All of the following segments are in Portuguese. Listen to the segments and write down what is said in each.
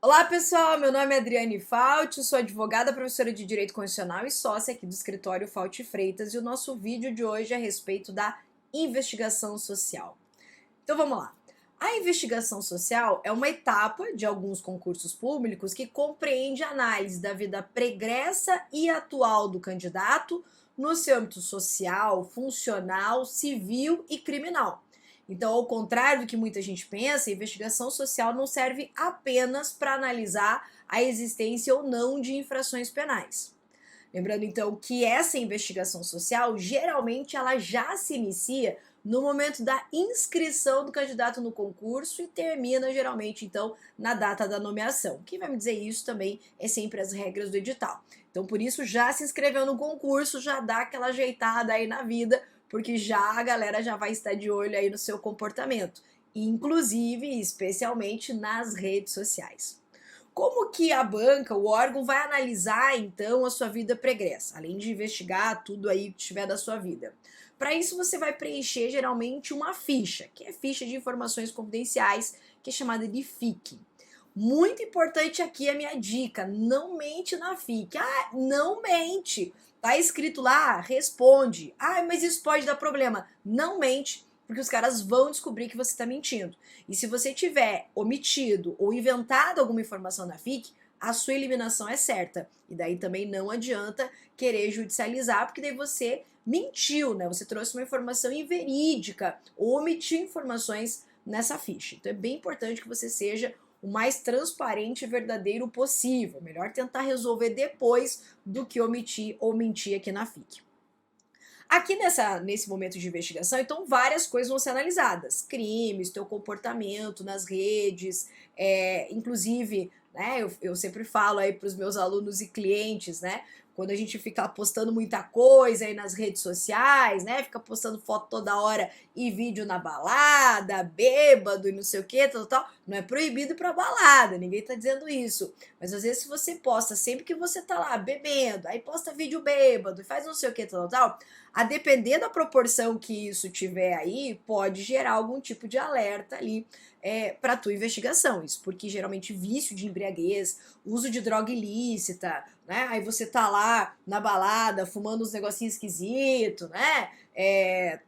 Olá pessoal, meu nome é Adriane Fauci, sou advogada, professora de Direito Constitucional e sócia aqui do escritório Fauci Freitas, e o nosso vídeo de hoje é a respeito da investigação social. Então vamos lá. A investigação social é uma etapa de alguns concursos públicos que compreende a análise da vida pregressa e atual do candidato no seu âmbito social, funcional, civil e criminal. Então, ao contrário do que muita gente pensa, a investigação social não serve apenas para analisar a existência ou não de infrações penais. Lembrando então que essa investigação social, geralmente ela já se inicia no momento da inscrição do candidato no concurso e termina geralmente então na data da nomeação. Quem vai me dizer isso também é sempre as regras do edital. Então por isso já se inscreveu no concurso, já dá aquela ajeitada aí na vida, porque já a galera já vai estar de olho aí no seu comportamento, inclusive, especialmente nas redes sociais. Como que a banca, o órgão, vai analisar então a sua vida pregressa, além de investigar tudo aí que tiver da sua vida? Para isso você vai preencher geralmente uma ficha, que é ficha de informações confidenciais, que é chamada de FIC. Muito importante aqui a minha dica, não mente na FIC. Ah, não mente. Tá escrito lá, responde. Ah, mas isso pode dar problema. Não mente, porque os caras vão descobrir que você está mentindo. E se você tiver omitido ou inventado alguma informação na FIC, a sua eliminação é certa. E daí também não adianta querer judicializar, porque daí você mentiu, né? Você trouxe uma informação inverídica ou omitiu informações nessa ficha. Então é bem importante que você seja o mais transparente e verdadeiro possível. Melhor tentar resolver depois do que omitir ou mentir aqui na FIC. Aqui nesse momento de investigação, então, várias coisas vão ser analisadas. Crimes, teu comportamento nas redes, inclusive, né, eu sempre falo aí para os meus alunos e clientes, né, quando a gente fica postando muita coisa aí nas redes sociais, né, fica postando foto toda hora e vídeo na balada, bêbado e não sei o que, tal, não é proibido ir pra balada, ninguém tá dizendo isso. Mas às vezes se você posta sempre que você tá lá bebendo, aí posta vídeo bêbado e faz não sei o que, tal, a depender da proporção que isso tiver aí, pode gerar algum tipo de alerta ali para tua investigação. Isso porque geralmente vício de embriaguez, uso de droga ilícita, né? Aí você tá lá na balada fumando uns negocinhos esquisitos, né?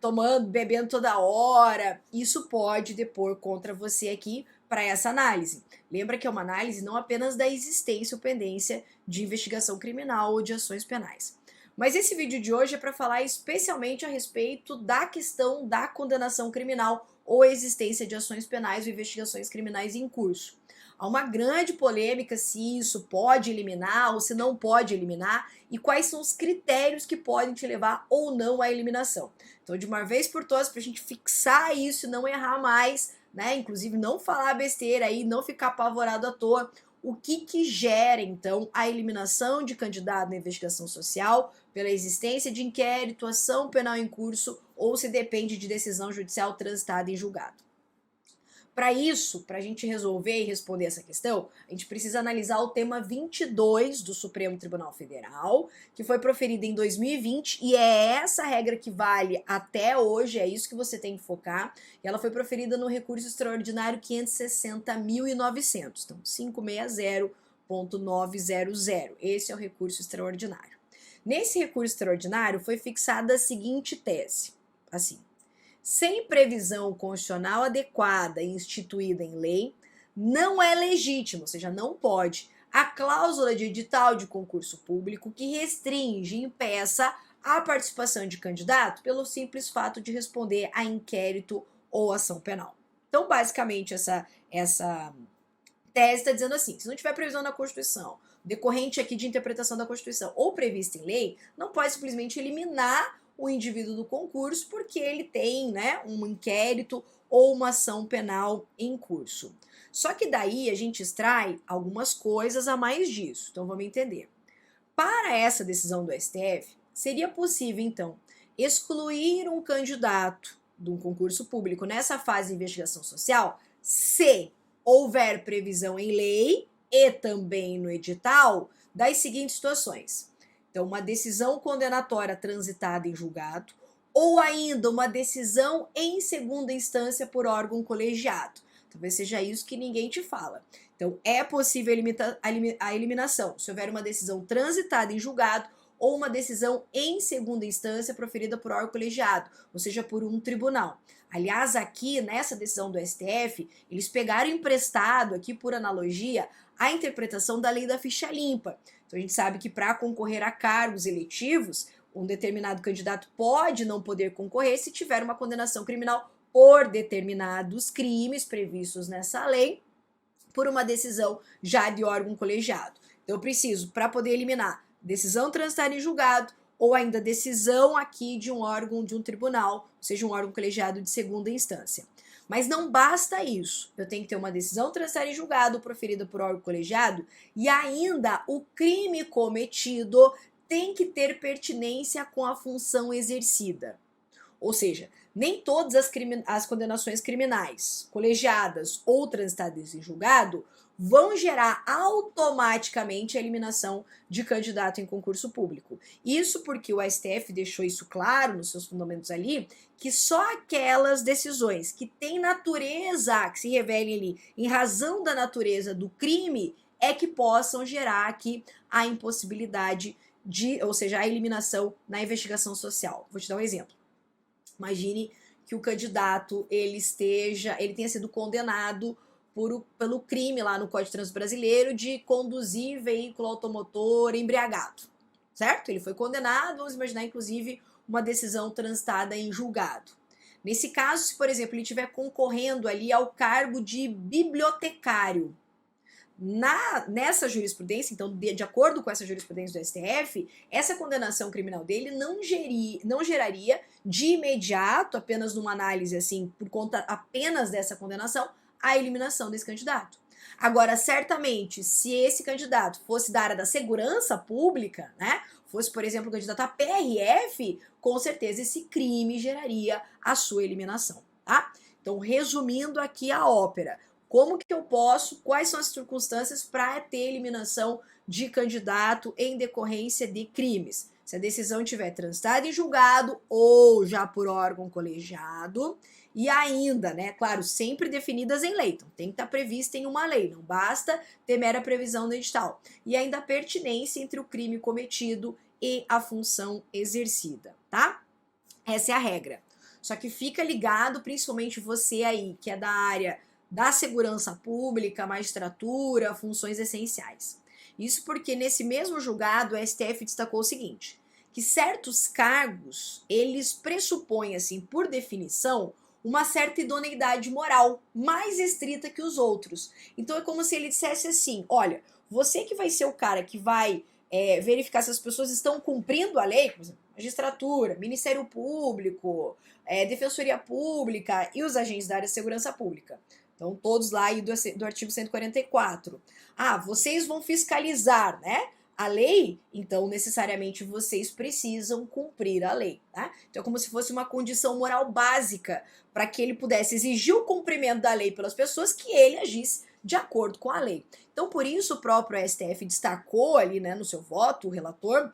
Tomando, bebendo toda hora. Isso pode depor contra você aqui para essa análise. Lembra que é uma análise não apenas da existência ou pendência de investigação criminal ou de ações penais. Mas esse vídeo de hoje é para falar especialmente a respeito da questão da condenação criminal ou existência de ações penais ou investigações criminais em curso. Há uma grande polêmica se isso pode eliminar ou se não pode eliminar e quais são os critérios que podem te levar ou não à eliminação. Então, de uma vez por todas, para a gente fixar isso e não errar mais, né? Inclusive não falar besteira aí, não ficar apavorado à toa, o que gera, então, a eliminação de candidato na investigação social pela existência de inquérito, ação penal em curso ou se depende de decisão judicial transitada em julgado. Para isso, para a gente resolver e responder essa questão, a gente precisa analisar o tema 22 do Supremo Tribunal Federal, que foi proferido em 2020, e é essa regra que vale até hoje, é isso que você tem que focar, e ela foi proferida no recurso extraordinário 560.900, então 560.900, esse é o recurso extraordinário. Nesse recurso extraordinário foi fixada a seguinte tese, assim: sem previsão constitucional adequada e instituída em lei, não é legítimo, ou seja, não pode, a cláusula de edital de concurso público que restringe e impeça a participação de candidato pelo simples fato de responder a inquérito ou ação penal. Então, basicamente, essa tese está dizendo assim: se não tiver previsão na Constituição, decorrente aqui de interpretação da Constituição ou prevista em lei, não pode simplesmente eliminar o indivíduo do concurso porque ele tem, né, um inquérito ou uma ação penal em curso. Só que daí a gente extrai algumas coisas a mais disso, então vamos entender. Para essa decisão do STF, seria possível, então, excluir um candidato de um concurso público nessa fase de investigação social se houver previsão em lei e também no edital das seguintes situações. Então, uma decisão condenatória transitada em julgado ou ainda uma decisão em segunda instância por órgão colegiado. Talvez seja isso que ninguém te fala. Então, é possível a eliminação se houver uma decisão transitada em julgado ou uma decisão em segunda instância proferida por órgão colegiado, ou seja, por um tribunal. Aliás, aqui nessa decisão do STF, eles pegaram emprestado, aqui por analogia, a interpretação da lei da ficha limpa. Então a gente sabe que para concorrer a cargos eletivos, um determinado candidato pode não poder concorrer se tiver uma condenação criminal por determinados crimes previstos nessa lei, por uma decisão já de órgão colegiado. Então eu preciso, para poder eliminar decisão transitada em julgado ou ainda decisão aqui de um órgão, de um tribunal, ou seja, um órgão colegiado de segunda instância. Mas não basta isso, eu tenho que ter uma decisão transitada em julgado proferida por órgão colegiado e ainda o crime cometido tem que ter pertinência com a função exercida. Ou seja, nem todas as condenações criminais, colegiadas ou transitadas em julgado, vão gerar automaticamente a eliminação de candidato em concurso público. Isso porque o STF deixou isso claro nos seus fundamentos ali, que só aquelas decisões que têm natureza, que se revelem ali em razão da natureza do crime, é que possam gerar aqui a impossibilidade ou seja, a eliminação na investigação social. Vou te dar um exemplo. Imagine que o candidato ele tenha sido condenado pelo crime lá no Código de Trânsito Brasileiro de conduzir veículo automotor embriagado, certo? Ele foi condenado, vamos imaginar inclusive uma decisão transitada em julgado. Nesse caso, se por exemplo ele estiver concorrendo ali ao cargo de bibliotecário, nessa jurisprudência, então de acordo com essa jurisprudência do STF, essa condenação criminal dele não geraria de imediato, apenas numa análise assim, por conta apenas dessa condenação, a eliminação desse candidato. Agora, certamente, se esse candidato fosse da área da segurança pública, né, fosse, por exemplo, candidato a PRF, com certeza esse crime geraria a sua eliminação, tá? Então, resumindo aqui a ópera, como que eu posso, quais são as circunstâncias para ter eliminação de candidato em decorrência de crimes? Se a decisão estiver transitada em julgado ou já por órgão colegiado, e ainda, né, claro, sempre definidas em lei, então tem que estar prevista em uma lei, não basta ter mera previsão no edital. E ainda a pertinência entre o crime cometido e a função exercida, tá? Essa é a regra. Só que fica ligado, principalmente você aí, que é da área da segurança pública, magistratura, funções essenciais. Isso porque nesse mesmo julgado o STF destacou o seguinte, que certos cargos, eles pressupõem, assim, por definição, uma certa idoneidade moral, mais estrita que os outros. Então é como se ele dissesse assim, olha, você que vai ser o cara que vai verificar se as pessoas estão cumprindo a lei, por exemplo, magistratura, Ministério Público, Defensoria Pública e os agentes da área de segurança pública. Então, todos lá aí do artigo 144. Ah, vocês vão fiscalizar, né? A lei, então necessariamente vocês precisam cumprir a lei, tá? Então é como se fosse uma condição moral básica para que ele pudesse exigir o cumprimento da lei pelas pessoas, que ele agisse de acordo com a lei. Então por isso o próprio STF destacou ali, né, no seu voto, o relator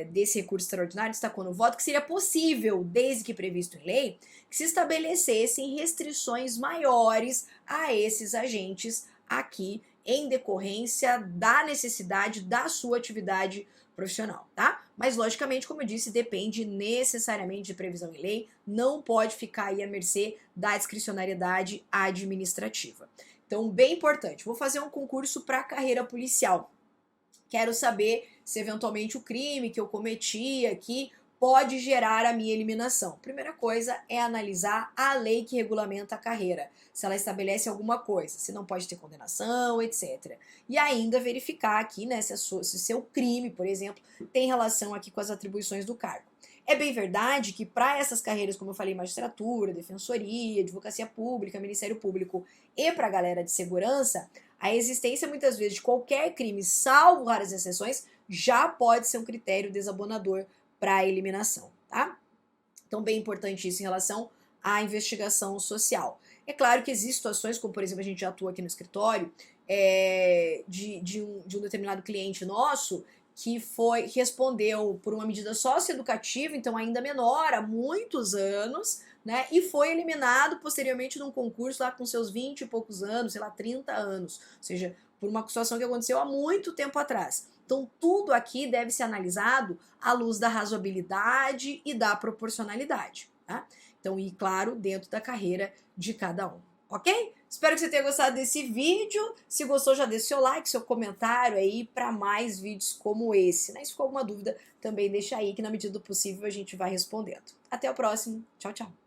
desse recurso extraordinário destacou no voto que seria possível, desde que previsto em lei, que se estabelecessem restrições maiores a esses agentes aqui em decorrência da necessidade da sua atividade profissional, tá? Mas, logicamente, como eu disse, depende necessariamente de previsão em lei, não pode ficar aí à mercê da discricionariedade administrativa. Então, bem importante, vou fazer um concurso para carreira policial. Quero saber se eventualmente o crime que eu cometi aqui pode gerar a minha eliminação. Primeira coisa é analisar a lei que regulamenta a carreira, se ela estabelece alguma coisa, se não pode ter condenação, etc. E ainda verificar aqui, né, se seu crime, por exemplo, tem relação aqui com as atribuições do cargo. É bem verdade que para essas carreiras, como eu falei, magistratura, defensoria, advocacia pública, Ministério Público e para a galera de segurança, a existência muitas vezes de qualquer crime, salvo raras exceções, já pode ser um critério desabonador para a eliminação, tá? Então, bem importante isso em relação à investigação social. É claro que existem situações, como por exemplo, a gente já atua aqui no escritório, de um determinado cliente nosso que respondeu por uma medida socioeducativa, então ainda menor, há muitos anos, né, e foi eliminado posteriormente num concurso lá com seus 20 e poucos anos, sei lá, 30 anos. Ou seja, por uma situação que aconteceu há muito tempo atrás. Então, tudo aqui deve ser analisado à luz da razoabilidade e da proporcionalidade, tá? Então, e claro, dentro da carreira de cada um, ok? Espero que você tenha gostado desse vídeo. Se gostou, já deixa seu like, seu comentário aí para mais vídeos como esse, né? Se ficou alguma dúvida, também deixa aí que na medida do possível a gente vai respondendo. Até o próximo. Tchau, tchau.